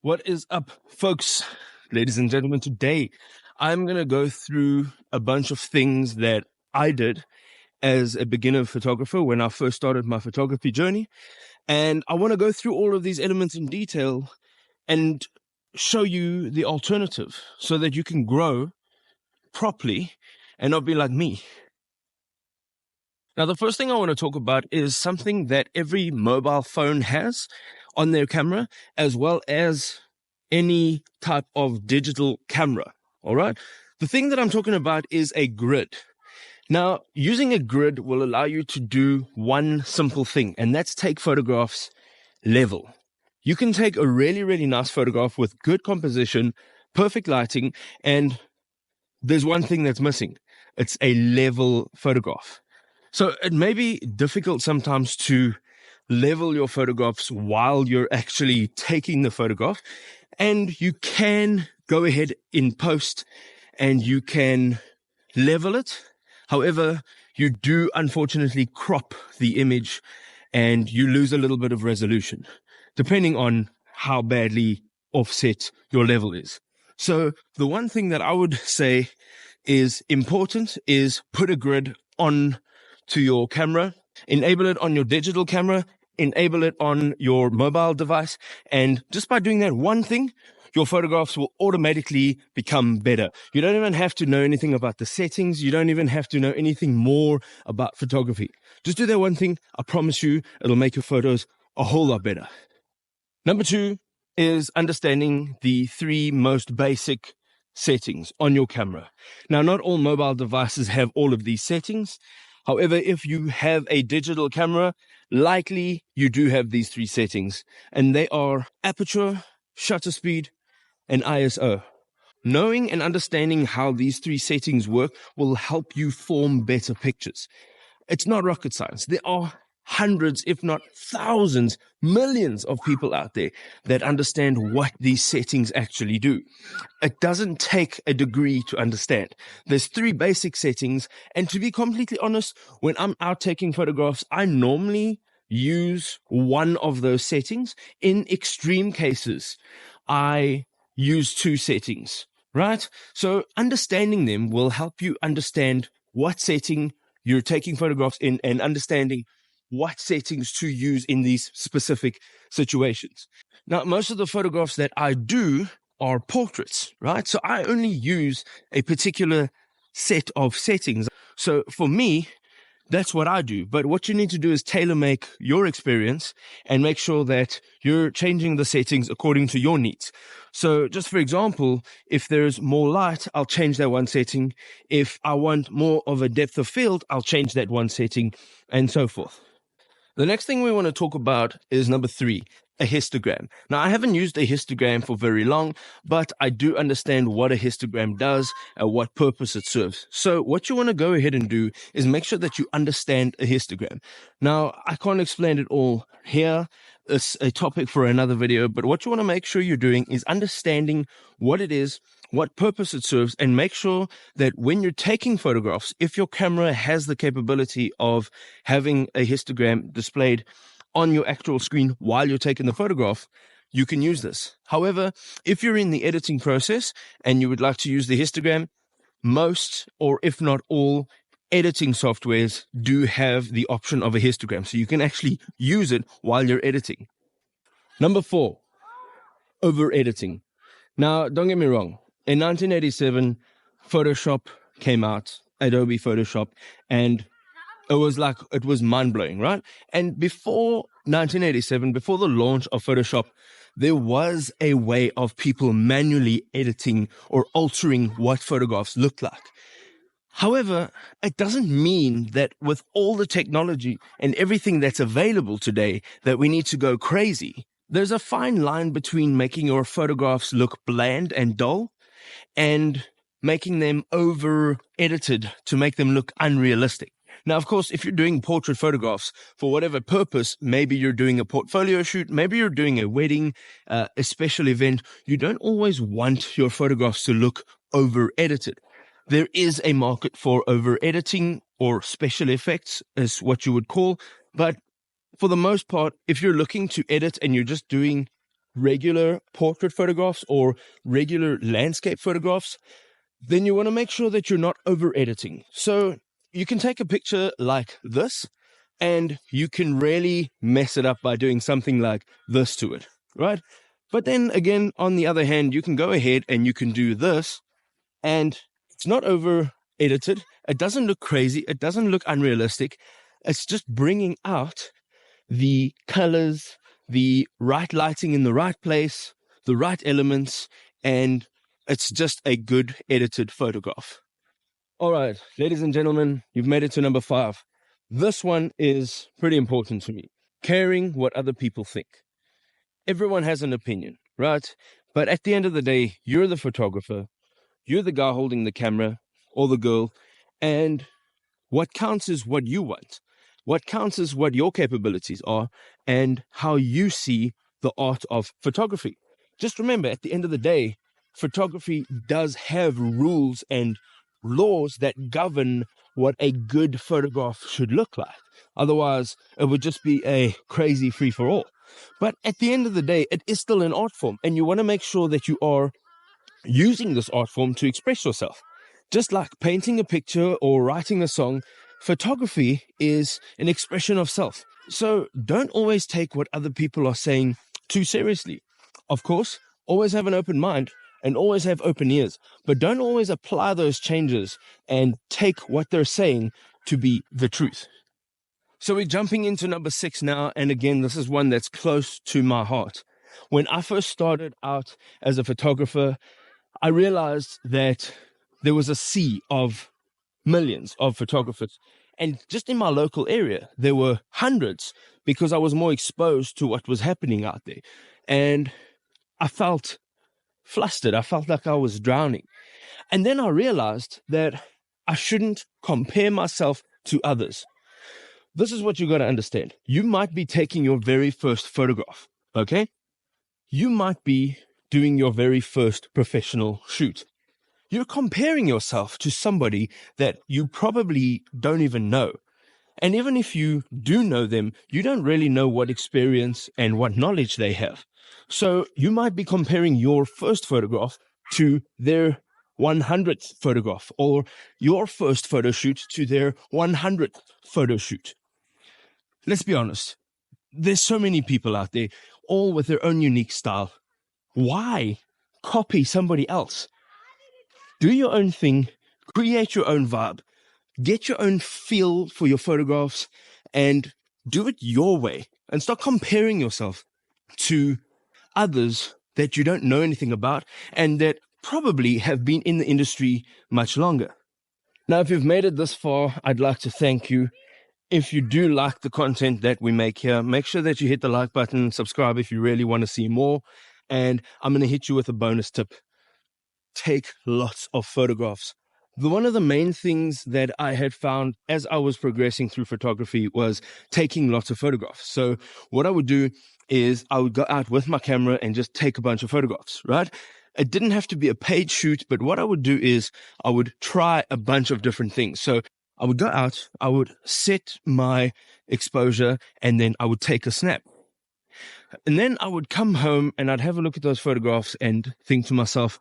What is up, folks, ladies and gentlemen? Today, I'm going to go through a bunch of things that I did as a beginner photographer when I first started my photography journey. And I want to go through all of these elements in detail and show you the alternative so that you can grow properly and not be like me. Now, the first thing I want to talk about is something that every mobile phone has on their camera, as well as any type of digital camera. All right. The thing that I'm talking about is a grid. Now, using a grid will allow you to do one simple thing, and that's take photographs level. You can take a really, really nice photograph with good composition, perfect lighting, and there's one thing that's missing. It's a level photograph. So it may be difficult sometimes to level your photographs while you're actually taking the photograph. And you can go ahead in post and you can level it. However, you do unfortunately crop the image and you lose a little bit of resolution, depending on how badly offset your level is. So the one thing that I would say is important is put a grid on to your camera, enable it on your digital camera, enable it on your mobile device. And just by doing that one thing, your photographs will automatically become better. You don't even have to know anything about the settings. You don't even have to know anything more about photography. Just do that one thing. I promise you, it'll make your photos a whole lot better. Number 2 is understanding the 3 most basic settings on your camera. Now, not all mobile devices have all of these settings. However, if you have a digital camera, likely you do have these 3 settings, and they are aperture, shutter speed, and ISO. Knowing and understanding how these 3 settings work will help you form better pictures. It's not rocket science. There are hundreds, if not thousands, millions of people out there that understand what these settings actually do. It doesn't take a degree to understand. There's 3 basic settings, and to be completely honest, when I'm out taking photographs, I normally use one of those settings. In extreme cases, I use 2 settings, right? So understanding them will help you understand what setting you're taking photographs in and understanding what settings to use in these specific situations. Now, most of the photographs that I do are portraits, right? So I only use a particular set of settings. So for me, that's what I do. But what you need to do is tailor make your experience and make sure that you're changing the settings according to your needs. So just for example, if there's more light, I'll change that one setting. If I want more of a depth of field, I'll change that one setting, and so forth. The next thing we want to talk about is number 3, a histogram. Now, I haven't used a histogram for very long, but I do understand what a histogram does and what purpose it serves. So what you want to go ahead and do is make sure that you understand a histogram. Now, I can't explain it all here. It's a topic for another video, but what you want to make sure you're doing is understanding what it is, what purpose it serves, and make sure that when you're taking photographs, if your camera has the capability of having a histogram displayed on your actual screen while you're taking the photograph, you can use this. However, if you're in the editing process and you would like to use the histogram, most, or if not all, editing softwares do have the option of a histogram, so you can actually use it while you're editing. Number 4, over editing. Now, don't get me wrong. In 1987, Photoshop came out, Adobe Photoshop, and it was mind-blowing, right? And before 1987, before the launch of Photoshop, there was a way of people manually editing or altering what photographs looked like. However, it doesn't mean that with all the technology and everything that's available today that we need to go crazy. There's a fine line between making your photographs look bland and dull and making them over-edited to make them look unrealistic. Now, of course, if you're doing portrait photographs for whatever purpose, maybe you're doing a portfolio shoot, maybe you're doing a wedding, a special event, you don't always want your photographs to look over-edited. There is a market for over-editing or special effects, is what you would call. But for the most part, if you're looking to edit and you're just doing regular portrait photographs or regular landscape photographs, then you want to make sure that you're not over editing. So you can take a picture like this and you can really mess it up by doing something like this to it, right? But then again, on the other hand, you can go ahead and you can do this and it's not over edited. It doesn't look crazy. It doesn't look unrealistic. It's just bringing out the colors, the right lighting in the right place, the right elements, and it's just a good edited photograph. All right, ladies and gentlemen, you've made it to number 5. This one is pretty important to me. Caring what other people think. Everyone has an opinion, right? But at the end of the day, you're the photographer, you're the guy holding the camera or the girl, and what counts is what you want. What counts is what your capabilities are and how you see the art of photography. Just remember, at the end of the day, photography does have rules and laws that govern what a good photograph should look like. Otherwise, it would just be a crazy free-for-all. But at the end of the day, it is still an art form, and you want to make sure that you are using this art form to express yourself. Just like painting a picture or writing a song, photography is an expression of self. So don't always take what other people are saying too seriously. Of course, always have an open mind and always have open ears, but don't always apply those changes and take what they're saying to be the truth. So we're jumping into number 6 now, and again, this is one that's close to my heart. When I first started out as a photographer, I realized that there was a sea of millions of photographers. And just in my local area, there were hundreds because I was more exposed to what was happening out there. And I felt flustered. I felt like I was drowning. And then I realized that I shouldn't compare myself to others. This is what you got to understand. You might be taking your very first photograph, okay? You might be doing your very first professional shoot. You're comparing yourself to somebody that you probably don't even know. And even if you do know them, you don't really know what experience and what knowledge they have. So you might be comparing your first photograph to their 100th photograph, or your first photo shoot to their 100th photo shoot. Let's be honest. There's so many people out there, all with their own unique style. Why copy somebody else? Do your own thing, create your own vibe, get your own feel for your photographs, and do it your way. And start comparing yourself to others that you don't know anything about and that probably have been in the industry much longer. Now, if you've made it this far, I'd like to thank you. If you do like the content that we make here, make sure that you hit the like button, subscribe if you really want to see more. And I'm going to hit you with a bonus tip. Take lots of photographs. One of the main things that I had found as I was progressing through photography was taking lots of photographs. So what I would do is I would go out with my camera and just take a bunch of photographs, right? It didn't have to be a paid shoot, but what I would do is I would try a bunch of different things. So I would go out, I would set my exposure, and then I would take a snap. And then I would come home and I'd have a look at those photographs and think to myself,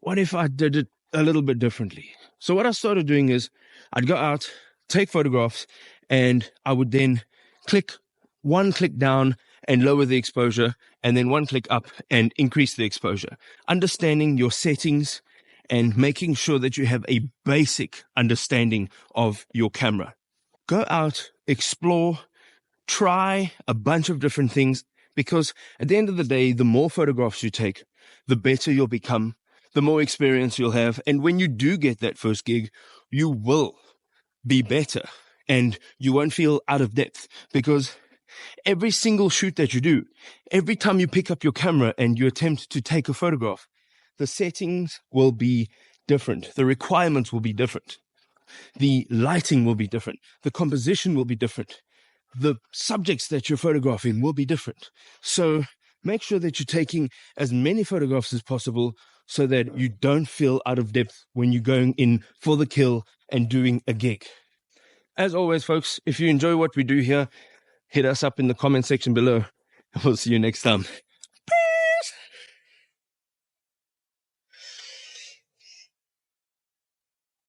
what if I did it a little bit differently? So what I started doing is I'd go out, take photographs, and I would then one click down and lower the exposure, and then one click up and increase the exposure. Understanding your settings and making sure that you have a basic understanding of your camera. Go out, explore, try a bunch of different things, because at the end of the day, the more photographs you take, the better you'll become, the more experience you'll have. And when you do get that first gig, you will be better and you won't feel out of depth, because every single shoot that you do, every time you pick up your camera and you attempt to take a photograph, the settings will be different. The requirements will be different. The lighting will be different. The composition will be different. The subjects that you're photographing will be different. So make sure that you're taking as many photographs as possible so that you don't feel out of depth when you're going in for the kill and doing a gig. As always, folks, if you enjoy what we do here, hit us up in the comment section below. We'll see you next time.